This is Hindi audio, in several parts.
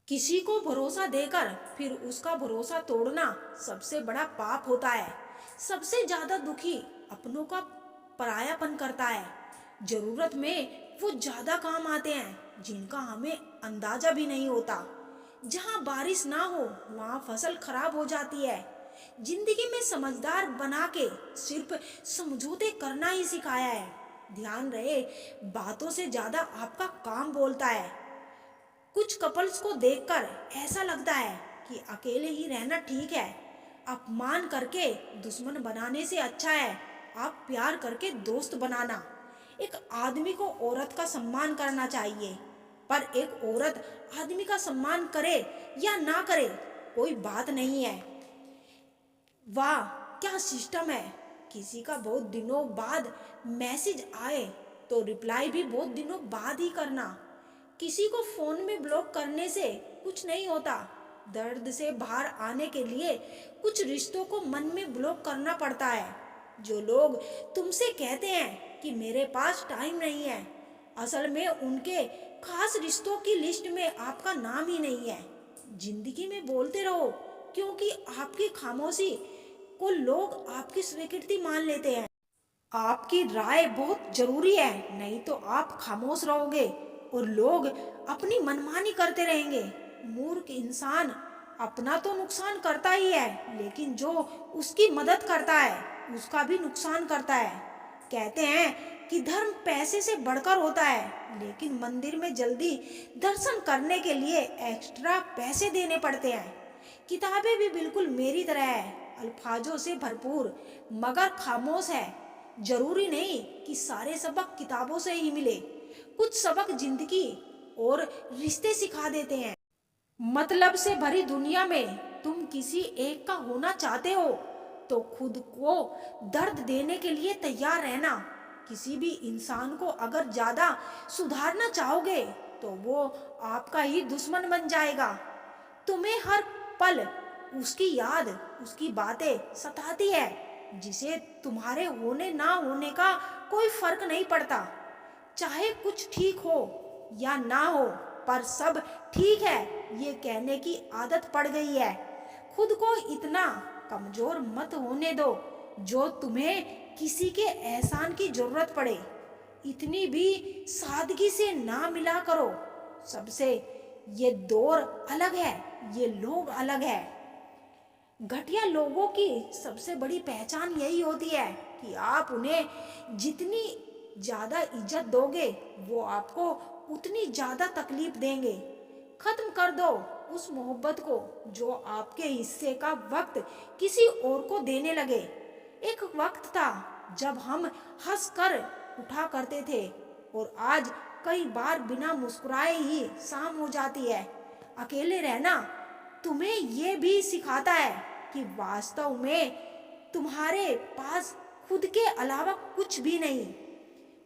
किसी को भरोसा देकर फिर उसका भरोसा तोड़ना सबसे बड़ा पाप होता है। सबसे ज्यादा दुखी अपनों का परायापन करता है। जरूरत में वो ज्यादा काम आते हैं जिनका हमें अंदाजा भी नहीं होता। जहाँ बारिश ना हो वहाँ फसल खराब हो जाती है। जिंदगी में समझदार बना के सिर्फ समझौते करना ही सिखाया है। ध्यान रहे, बातों से ज्यादा आपका काम बोलता है। कुछ कपल्स को देखकर ऐसा लगता है कि अकेले ही रहना ठीक है। अपमान करके दुश्मन बनाने से अच्छा है आप प्यार करके दोस्त बनाना। एक आदमी को औरत का सम्मान करना चाहिए, पर एक औरत आदमी का सम्मान करे या ना करे कोई बात नहीं है। वाह, क्या सिस्टम है। किसी का बहुत दिनों बाद मैसेज आए तो रिप्लाई भी बहुत दिनों बाद ही करना। किसी को फोन में ब्लॉक करने से कुछ नहीं होता। दर्द से बाहर आने के लिए कुछ रिश्तों को मन में ब्लॉक करना पड़ता है। जो लोग तुमसे कहते हैं कि मेरे पास टाइम नहीं है, असल में उनके खास रिश्तों की लिस्ट में आपका नाम ही नहीं है। जिंदगी में बोलते रहो, क्योंकि आपकी खामोशी को लोग आपकी स्वीकृति मान लेते हैं। आपकी राय बहुत जरूरी है, नहीं तो आप खामोश रहोगे और लोग अपनी मनमानी करते रहेंगे। मूर्ख इंसान अपना तो नुकसान करता ही है, लेकिन जो उसकी मदद करता है उसका भी नुकसान करता है। कहते हैं कि धर्म पैसे से बढ़कर होता है, लेकिन मंदिर में जल्दी दर्शन करने के लिए एक्स्ट्रा पैसे देने पड़ते हैं। किताबें भी बिल्कुल मेरी तरह है, अल्फाजों से भरपूर मगर खामोश है। जरूरी नहीं कि सारे सबक किताबों से ही मिले। कुछ सबक जिंदगी और रिश्ते सिखा देते हैं। मतलब से भरी दुनिया में तुम किसी एक का होना चाहते हो तो खुद को दर्द देने के लिए तैयार रहना। किसी भी इंसान को अगर ज्यादा सुधारना चाहोगे तो वो आपका ही दुश्मन बन जाएगा। तुम्हें हर पल उसकी याद, उसकी बातें सताती है, जिसे तुम्हारे होने ना होने का कोई फर्क नहीं पड़ता। चाहे कुछ ठीक हो या ना हो, पर सब ठीक है ये कहने की आदत पड़ गई है। खुद को इतना कमजोर मत होने दो जो तुम्हें किसी के एहसान की जरूरत पड़े। इतनी भी सादगी से ना मिला करो सबसे। ये दौर अलग है, ये लोग अलग है। घटिया लोगों की सबसे बड़ी पहचान यही होती है कि आप उन्हें जितनी ज्यादा इज्जत दोगे वो आपको उतनी ज्यादा तकलीफ देंगे। खत्म कर दो उस मोहब्बत को जो आपके हिस्से का वक्त किसी और को देने लगे। एक वक्त था जब हम हंस कर उठा करते थे और आज कई बार बिना मुस्कुराए ही शाम हो जाती है। अकेले रहना तुम्हें ये भी सिखाता है कि वास्तव में तुम्हारे पास खुद के अलावा कुछ भी नहीं।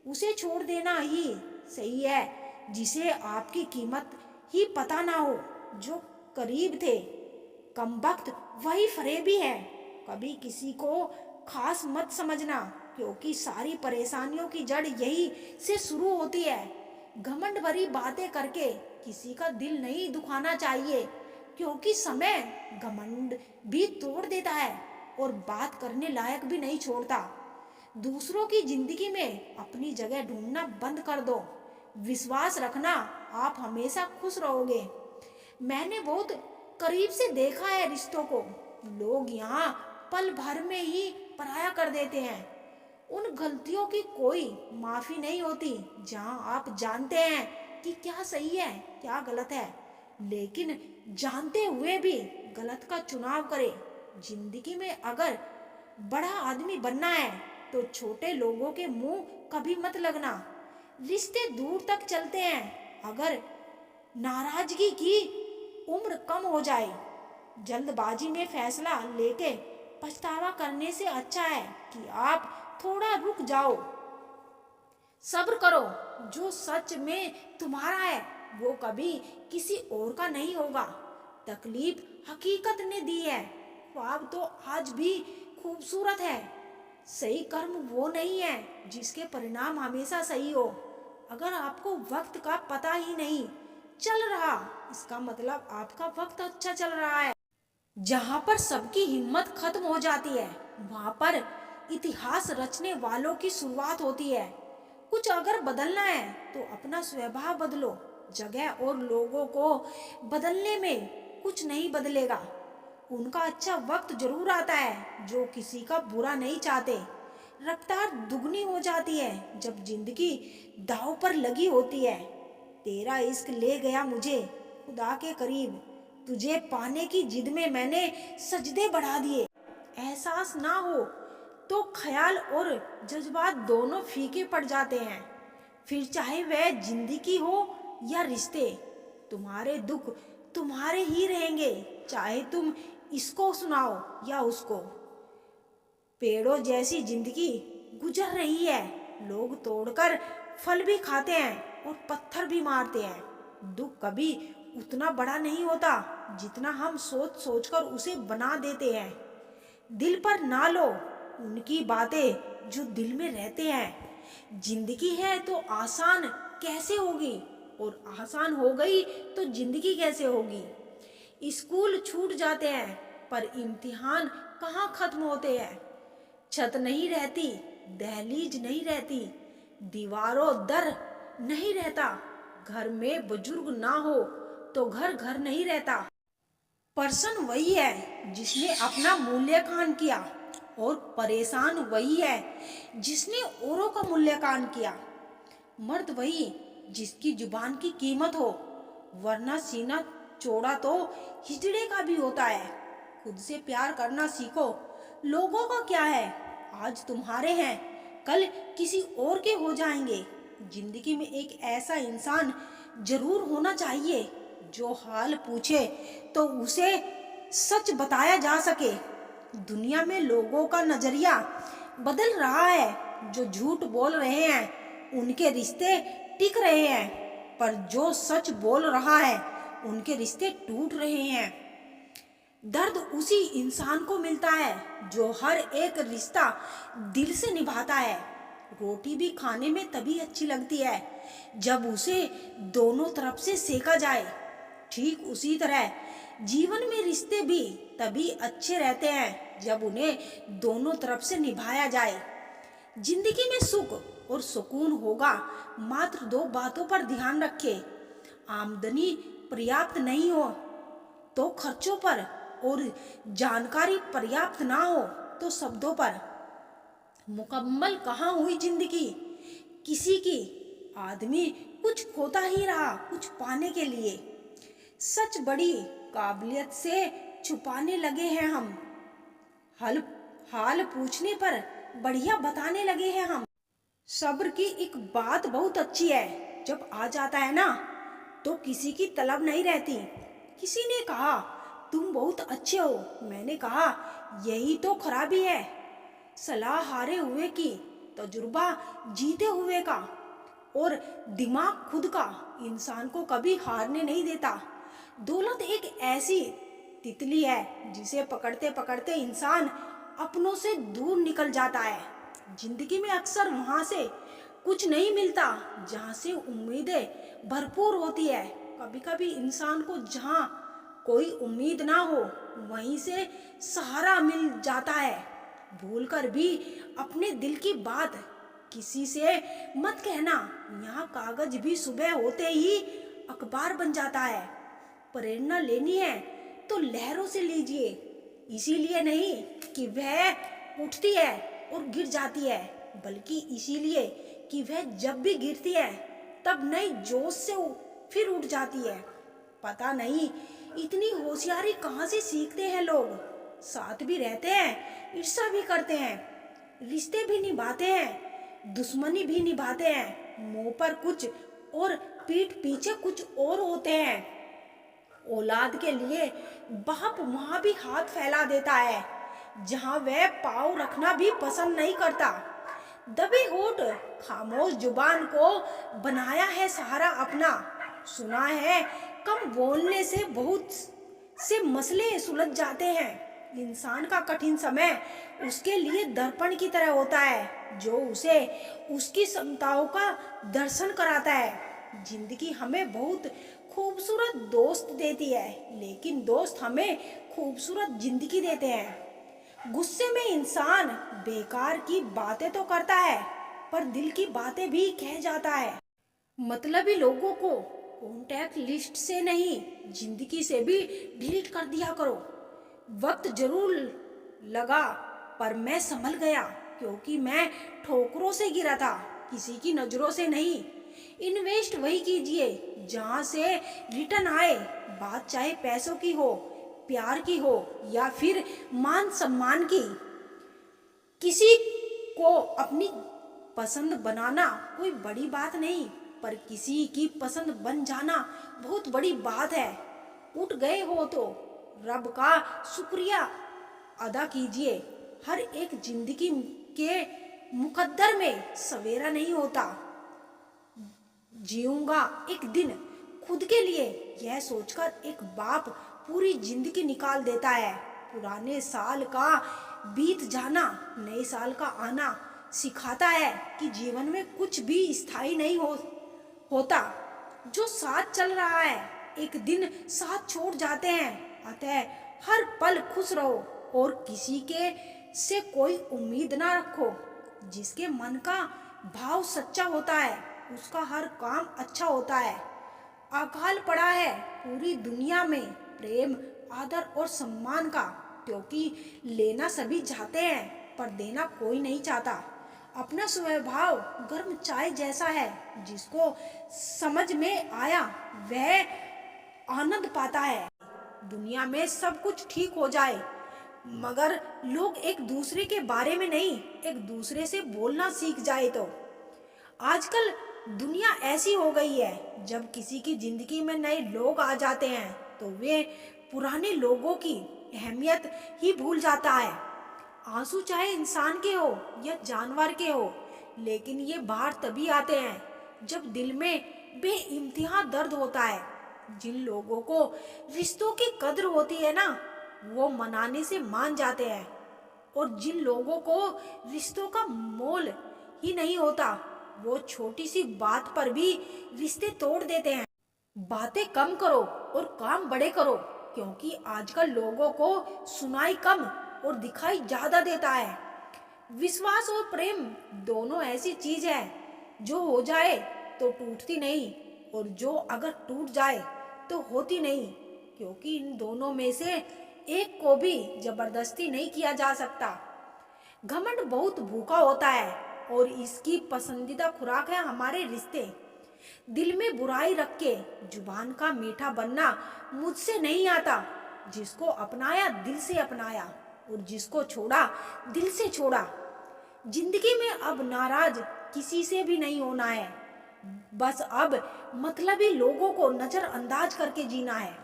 उसे छोड़ देना ही सही है जिसे आपकी कीमत ही पता ना हो। जो करीब थे कमबख्त वही फरेबी है। कभी किसी को खास मत समझना, क्योंकि सारी परेशानियों की जड़ यही से शुरू होती है। घमंड भरी बातें करके किसी का दिल नहीं दुखाना चाहिए, क्योंकि समय घमंड भी तोड़ देता है और बात करने लायक भी नहीं छोड़ता। दूसरों की जिंदगी में अपनी जगह ढूंढना बंद कर दो। विश्वास रखना आप हमेशा खुश रहोगे। मैंने बहुत करीब से देखा है रिश्तों को। लोग यहाँ पल भर में ही पराया कर देते हैं। उन गलतियों की कोई माफी नहीं होती जहाँ आप जानते हैं कि क्या सही है क्या गलत है, लेकिन जानते हुए भी गलत का चुनाव करें। जिंदगी में अगर बड़ा आदमी बनना है तो छोटे लोगों के मुंह कभी मत लगना। रिश्ते दूर तक चलते हैं अगर नाराजगी की उम्र कम हो जाए। जल्दबाजी में फैसला लेके पछतावा करने से अच्छा है कि आप थोड़ा रुक जाओ, सब्र करो। जो सच में तुम्हारा है वो कभी किसी और का नहीं होगा। तकलीफ हकीकत ने दी है, ख्वाब तो आज भी खूबसूरत है। सही कर्म वो नहीं है जिसके परिणाम हमेशा सही हो। अगर आपको वक्त का पता ही नहीं चल रहा इसका मतलब आपका वक्त अच्छा चल रहा है। जहां पर सबकी हिम्मत खत्म हो जाती है, वहां पर इतिहास रचने वालों की शुरुआत होती है। कुछ अगर बदलना है तो अपना स्वभाव बदलो। जगह और लोगों को बदलने में कुछ नहीं बदलेगा। उनका अच्छा वक्त जरूर आता है जो किसी का बुरा नहीं चाहते। रफ्तार दुगनी हो जाती है जब जिंदगी दांव पर लगी होती है। तेरा इश्क ले गया मुझे खुदा के करीब। तुझे पाने की जिद में मैंने सजदे बढ़ा दिए। एहसास ना हो तो ख्याल और जज्बात दोनों फीके पड़ जाते हैं। फिर चाहे वह जिंदगी हो या रिश्ते, तुम्हारे दुख तुम्हारे ही रहेंगे, चाहे तुम इसको सुनाओ या उसको। पेड़ों जैसी जिंदगी गुजर रही है। लोग तोड़कर फल भी खाते हैं और पत्थर भी मारते हैं। दुख कभी उतना बड़ा नहीं होता जितना हम सोच सोचकर उसे बना देते हैं। दिल पर ना लो उनकी बातें जो दिल में रहते हैं। जिंदगी है तो आसान कैसे होगी, और आसान हो गई तो जिंदगी कैसे होगी। स्कूल छूट जाते हैं पर इम्तिहान कहाँ खत्म होते हैं। छत नहीं रहती, दहलीज नहीं रहती, दीवारों दर नहीं रहता। घर में बुजुर्ग ना हो तो घर घर नहीं रहता। पर्सन वही है जिसने अपना मूल्यांकन किया, और परेशान वही है जिसने औरों का मूल्यांकन किया। मर्द वही जिसकी जुबान की कीमत हो, वरना सीना चौड़ा तो हिजड़े का भी होता है। खुद से प्यार करना सीखो। लोगों का क्या है, आज तुम्हारे हैं कल किसी और के हो जाएंगे। जिंदगी में एक ऐसा इंसान जरूर होना चाहिए जो हाल पूछे तो उसे सच बताया जा सके। दुनिया में लोगों का नजरिया बदल रहा है। जो झूठ बोल रहे हैं उनके रिश्ते टिक रहे हैं, पर जो सच बोल रहा है उनके रिश्ते टूट रहे हैं। दर्द उसी इंसान को मिलता है जो हर एक रिश्ता दिल से निभाता है। रोटी भी खाने में तभी अच्छी लगती है जब उसे दोनों तरफ से सेका जाए। ठीक उसी तरह जीवन में रिश्ते भी तभी अच्छे रहते हैं जब उन्हें दोनों तरफ से निभाया जाए। जिंदगी में सुख और सुकून होगा, मात्र दो बातों पर ध्यान रखें। आमदनी पर्याप्त नहीं हो तो खर्चों पर, और जानकारी पर्याप्त ना हो तो शब्दों पर। मुकम्मल कहाँ हुई जिंदगी किसी की, आदमी कुछ खोता ही रहा कुछ पाने के लिए। सच बड़ी काबिलियत से छुपाने लगे हैं हम, हाल हाल पूछने पर बढ़िया बताने लगे हैं हम। सब्र की एक बात बहुत अच्छी है, जब आ जाता है ना तो किसी की तलब नहीं रहती। किसी ने कहा तुम बहुत अच्छे हो, मैंने कहा यही तो खराबी है। सलाह हारे हुए की, तजुर्बा जीते हुए का, और दिमाग खुद का इंसान को कभी हारने नहीं देता। दौलत एक ऐसी तितली है जिसे पकड़ते पकड़ते इंसान अपनों से दूर निकल जाता है। जिंदगी में अक्सर वहां से कुछ नहीं मिलता जहां से उम्मीदें भरपूर होती है। कभी कभी इंसान को जहां कोई उम्मीद ना हो वहीं से सहारा मिल जाता है। भूलकर भी अपने दिल की बात किसी से मत कहना, यहाँ कागज भी सुबह होते ही अखबार बन जाता है। प्रेरणा लेनी है तो लहरों से लीजिए, इसीलिए नहीं कि वह उठती है और गिर जाती है, बल्कि इसीलिए कि वह जब भी गिरती है तब नई जोश से फिर उठ जाती है। पता नहीं इतनी होशियारी कहाँ से सीखते हैं लोग। साथ भी रहते हैं, ईर्ष्या भी करते हैं, रिश्ते भी निभाते हैं, दुश्मनी भी निभाते हैं। मुंह पर कुछ और पीठ पीछे कुछ और होते हैं। औलाद के लिए बाप वहां भी हाथ फैला देता है जहां वह पाँव रखना भी पसंद नहीं करता। दबे होठ खामोश जुबान को बनाया है सहारा अपना। सुना है कम बोलने से बहुत से मसले सुलझ जाते हैं। इंसान का कठिन समय उसके लिए दर्पण की तरह होता है जो उसे उसकी क्षमताओं का दर्शन कराता है। जिंदगी हमें बहुत खूबसूरत दोस्त देती है, लेकिन दोस्त हमें खूबसूरत जिंदगी देते हैं। गुस्से में इंसान बेकार की बातें तो करता है, पर दिल की बातें भी कह जाता है। मतलबी लोगों को कॉन्टैक्ट लिस्ट से नहीं, जिंदगी से भी डिलीट कर दिया करो। वक्त जरूर लगा, पर मैं संभल गया, क्योंकि मैं ठोकरों से गिरा था, किसी की नजरों से नहीं। इन्वेस्ट वही कीजिए जहां से रिटर्न आए, बात चाहे पैसों की हो, प्यार की हो या फिर मान सम्मान की। किसी को अपनी पसंद बनाना कोई बड़ी बात नहीं, पर किसी की पसंद बन जाना बहुत बड़ी बात है। उठ गए हो तो रब का शुक्रिया अदा कीजिए। हर एक जिंदगी के मुकद्दर में सवेरा नहीं होता। जीऊंगा एक दिन खुद के लिए, यह सोचकर एक बाप पूरी जिंदगी निकाल देता है। पुराने साल का बीत जाना नए साल का आना सिखाता है कि जीवन में कुछ भी स्थायी नहीं होता। जो साथ चल रहा है एक दिन साथ छोड़ जाते हैं। अतः हर पल खुश रहो और किसी के से कोई उम्मीद ना रखो। जिसके मन का भाव सच्चा होता है उसका हर काम अच्छा होता है। अकाल पड़ा है पूरी दुनिया में प्रेम, आदर और सम्मान का, क्योंकि लेना सभी चाहते हैं पर देना कोई नहीं चाहता। अपना स्वभाव गर्म चाय जैसा है, जिसको समझ में आया वह आनंद पाता है। दुनिया में सब कुछ ठीक हो जाए, मगर लोग एक दूसरे के बारे में नहीं, एक दूसरे से बोलना सीख जाए तो। आजकल दुनिया ऐसी हो गई है, जब किसी की जिंदगी में नए लोग आ जाते हैं तो वे पुराने लोगों की अहमियत ही भूल जाता है। आंसू चाहे इंसान के हो या जानवर के हो, लेकिन ये बाहर तभी आते हैं जब दिल में बेइंतहा दर्द होता है। जिन लोगों को रिश्तों की कद्र होती है ना, वो मनाने से मान जाते हैं, और जिन लोगों को रिश्तों का मोल ही नहीं होता, वो छोटी सी बात पर भी रिश्ते तोड़ देते हैं। बातें कम करो और काम बड़े करो, क्योंकि आजकल लोगों को सुनाई कम और दिखाई ज्यादा देता है। विश्वास और प्रेम दोनों ऐसी चीज है जो हो जाए तो टूटती नहीं, और जो अगर टूट जाए तो होती नहीं, क्योंकि इन दोनों में से एक को भी जबरदस्ती नहीं किया जा सकता। घमंड बहुत भूखा होता है और इसकी पसंदीदा खुराक है हमारे रिश्ते। दिल में बुराई रख के जुबान का मीठा बनना मुझसे नहीं आता। जिसको अपनाया दिल से अपनाया, और जिसको छोड़ा दिल से छोड़ा। जिंदगी में अब नाराज किसी से भी नहीं होना है, बस अब मतलबी लोगों को नजरअंदाज करके जीना है।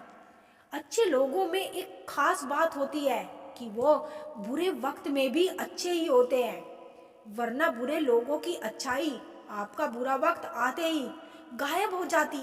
अच्छे लोगों में एक खास बात होती है कि वो बुरे वक्त में भी अच्छे ही होते हैं, वरना बुरे लोगों की अच्छाई आपका बुरा वक्त आते ही गायब हो जाती है।